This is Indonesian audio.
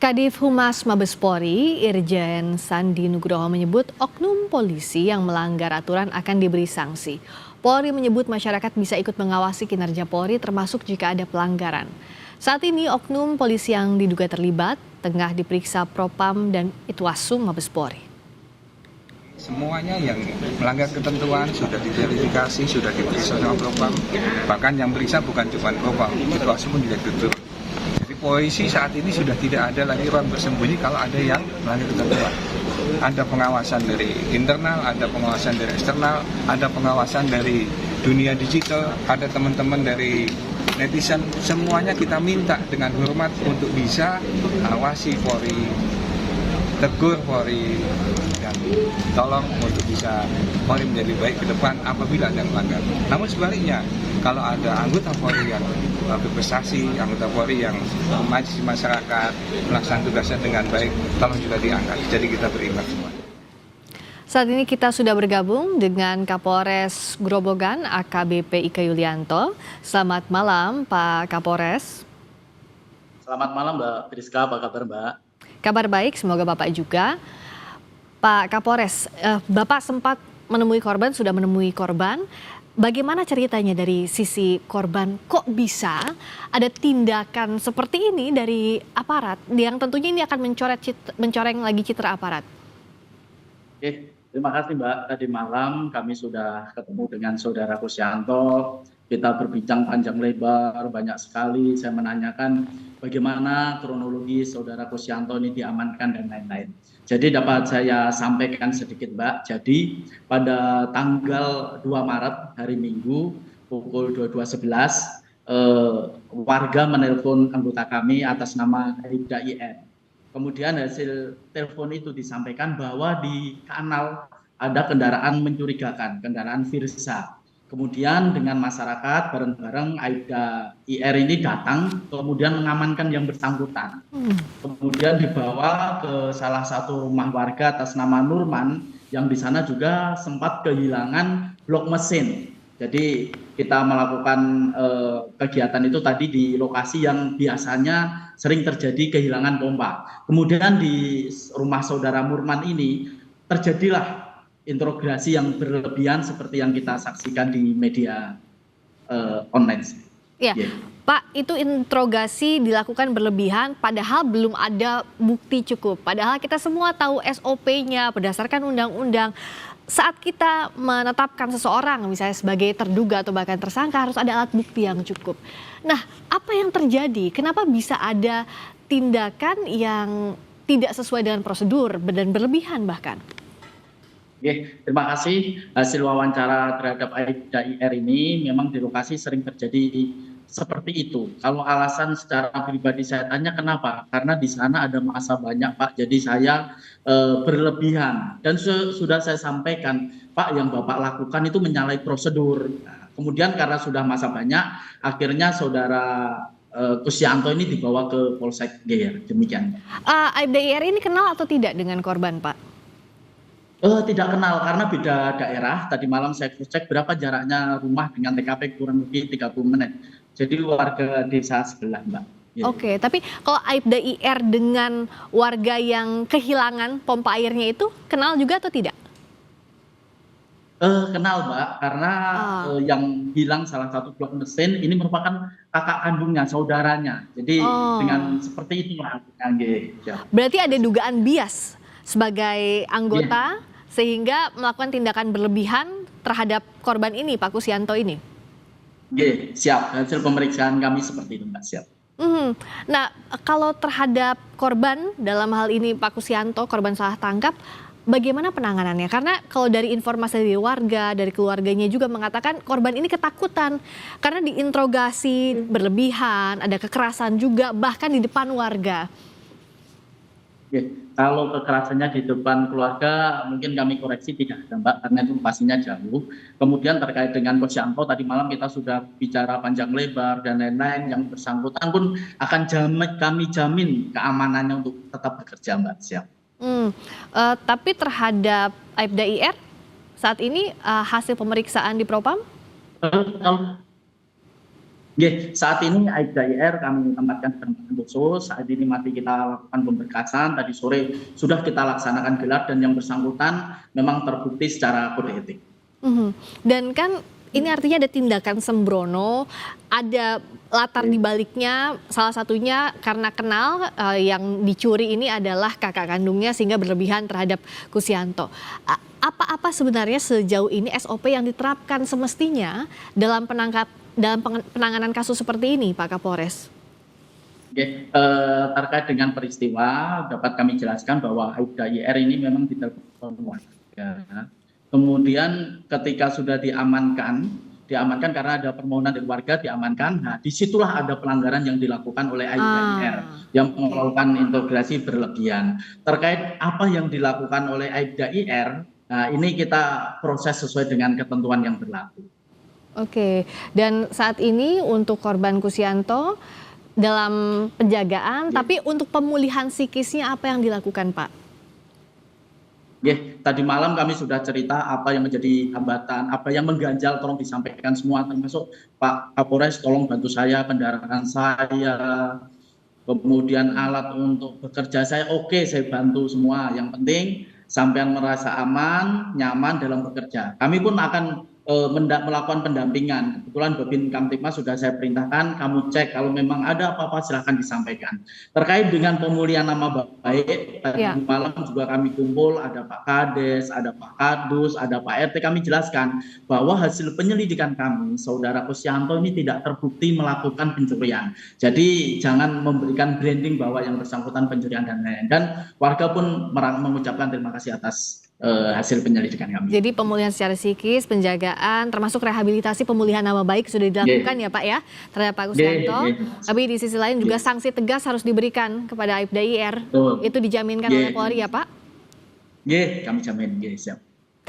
Kadif Humas Mabes Polri, Irjen Sandi Nugroho menyebut oknum polisi yang melanggar aturan akan diberi sanksi. Polri menyebut masyarakat bisa ikut mengawasi kinerja Polri termasuk jika ada pelanggaran. Saat ini oknum polisi yang diduga terlibat tengah diperiksa Propam dan Itwasum Mabes Polri. Semuanya yang melanggar ketentuan sudah diverifikasi, sudah diperiksa sama Propam. Bahkan yang periksa bukan cuma Propam, Itwasum pun juga betul. Polisi saat ini sudah tidak ada lagi ruang bersembunyi kalau ada yang melanggar ketentuan. Ada pengawasan dari internal, ada pengawasan dari eksternal, ada pengawasan dari dunia digital, ada teman-teman dari netizen. Semuanya kita minta dengan hormat untuk bisa awasi Polri, tegur Polri, dan tolong untuk bisa Polri menjadi baik ke depan apabila ada yang melanggar. Namun sebaliknya, kalau ada anggota Polri yang berprestasi, anggota Polri yang maju di masyarakat, melaksanakan tugasnya dengan baik, tolong juga diangkat. Jadi kita berimbang semua. Saat ini kita sudah bergabung dengan Kapolres Grobogan AKBP Ika Yulianto. Selamat malam Pak Kapolres. Selamat malam Mbak Priska, apa kabar Mbak? Kabar baik, semoga Bapak juga. Pak Kapolres, Bapak sempat menemui korban, sudah menemui korban. Bagaimana ceritanya dari sisi korban, kok bisa ada tindakan seperti ini dari aparat yang tentunya ini akan mencoreng lagi citra aparat? Oke, terima kasih Mbak. Tadi malam kami sudah ketemu dengan Saudara Kusyanto. Kita berbincang panjang lebar, banyak sekali. Saya menanyakan bagaimana kronologi Saudara Kusyanto ini diamankan dan lain-lain. Jadi dapat saya sampaikan sedikit Mbak. Jadi pada tanggal 2 Maret hari Minggu pukul 22.11 warga menelpon anggota kami atas nama Aibda IR. Kemudian hasil telepon itu disampaikan bahwa di kanal ada kendaraan mencurigakan, kendaraan Firza. Kemudian dengan masyarakat bareng-bareng Aibda IR ini datang, kemudian mengamankan yang bersangkutan. Kemudian dibawa ke salah satu rumah warga atas nama Nurman, yang di sana juga sempat kehilangan blok mesin. Jadi kita melakukan kegiatan itu tadi di lokasi yang biasanya sering terjadi kehilangan pompa. Kemudian di rumah saudara Nurman ini terjadilah interogasi yang berlebihan seperti yang kita saksikan di media online. Ya, yeah. Pak, itu interogasi dilakukan berlebihan padahal belum ada bukti cukup. Padahal kita semua tahu SOP-nya berdasarkan undang-undang. Saat kita menetapkan seseorang misalnya sebagai terduga atau bahkan tersangka harus ada alat bukti yang cukup. Nah, apa yang terjadi? Kenapa bisa ada tindakan yang tidak sesuai dengan prosedur dan berlebihan bahkan? Oke, terima kasih. Hasil wawancara terhadap Aibda IR ini memang di lokasi sering terjadi seperti itu. Kalau alasan secara pribadi saya tanya kenapa? Karena di sana ada massa banyak Pak, jadi saya berlebihan. Dan sudah saya sampaikan, Pak, yang Bapak lakukan itu menyalahi prosedur. Nah, kemudian karena sudah massa banyak, akhirnya saudara Kusyanto ini dibawa ke Polsek Geyer. Demikian. Aibda IR ini kenal atau tidak dengan korban Pak? Tidak kenal karena beda daerah. Tadi malam saya cek berapa jaraknya rumah dengan TKP kurang lebih 30 menit. Jadi warga desa sebelah Mbak. Oke, tapi kalau Aibda IR dengan warga yang kehilangan pompa airnya itu kenal juga atau tidak? Kenal Mbak, karena yang hilang salah satu blok mesin ini merupakan kakak kandungnya, saudaranya. Jadi dengan seperti itu Mbak. Berarti ada dugaan bias sebagai anggota sehingga melakukan tindakan berlebihan terhadap korban ini, Pak Kusyanto ini? Siap. Hasil pemeriksaan kami seperti itu, Mbak. Siap. Nah, kalau terhadap korban, dalam hal ini Pak Kusyanto, korban salah tangkap, bagaimana penanganannya? Karena kalau dari informasi dari warga, dari keluarganya juga mengatakan korban ini ketakutan karena diinterogasi berlebihan, ada kekerasan juga, bahkan di depan warga. Kalau kekerasannya di depan keluarga mungkin kami koreksi tidak ada Mbak, karena itu pastinya jauh. Kemudian terkait dengan Kusyanto tadi malam kita sudah bicara panjang lebar dan lain-lain, yang bersangkutan pun akan kami jamin keamanannya untuk tetap bekerja Mbak. Siap. Tapi terhadap Aibda IR saat ini hasil pemeriksaan di Propam? Nggih, saat ini Aibda IR kami tempatkan di penempatan khusus. Saat ini masih kita lakukan pemberkasan. Tadi sore sudah kita laksanakan gelar dan yang bersangkutan memang terbukti secara kode etik. Dan kan ini artinya ada tindakan sembrono, ada latar di baliknya, salah satunya karena kenal yang dicuri ini adalah kakak kandungnya sehingga berlebihan terhadap Kusianto. Apa-apa sebenarnya sejauh ini SOP yang diterapkan semestinya dalam penanganan kasus seperti ini, Pak Kapolres? Oke, terkait dengan peristiwa dapat kami jelaskan bahwa Aibda IR ini memang ditelepon warga. Kemudian ketika sudah diamankan karena ada permohonan dari warga diamankan. Nah, disitulah ada pelanggaran yang dilakukan oleh Aibda IR yang melakukan integrasi berlebihan. Terkait apa yang dilakukan oleh Aibda IR, nah ini kita proses sesuai dengan ketentuan yang berlaku. Oke, dan saat ini untuk korban Kusianto dalam penjagaan, tapi untuk pemulihan psikisnya apa yang dilakukan, Pak? Tadi malam kami sudah cerita apa yang menjadi hambatan, apa yang mengganjal, tolong disampaikan semua, termasuk Pak Kapolres tolong bantu saya, kendaraan saya, kemudian alat untuk bekerja saya, oke saya bantu semua. Yang penting sampean merasa aman, nyaman dalam bekerja. Kami pun akan melakukan pendampingan. Kebetulan Babin Kamtipmas sudah saya perintahkan, kamu cek kalau memang ada apa-apa silahkan disampaikan. Terkait dengan pemulihan nama baik, tadi malam juga kami kumpul, ada Pak Kades, ada Pak Kadus, ada Pak RT, kami jelaskan bahwa hasil penyelidikan kami, Saudara Kusianto ini tidak terbukti melakukan pencurian. Jadi jangan memberikan branding bahwa yang bersangkutan pencurian dan lain-lain. Dan warga pun mengucapkan terima kasih atas hasil penyelidikan kami. Jadi pemulihan secara psikis, penjagaan, termasuk rehabilitasi pemulihan nama baik sudah dilakukan ya Pak ya terhadap Pak Kusianto. Tapi di sisi lain juga sanksi tegas harus diberikan kepada Aibda IR. Itu dijaminkan oleh Polri ya Pak? Kami jamin, siap.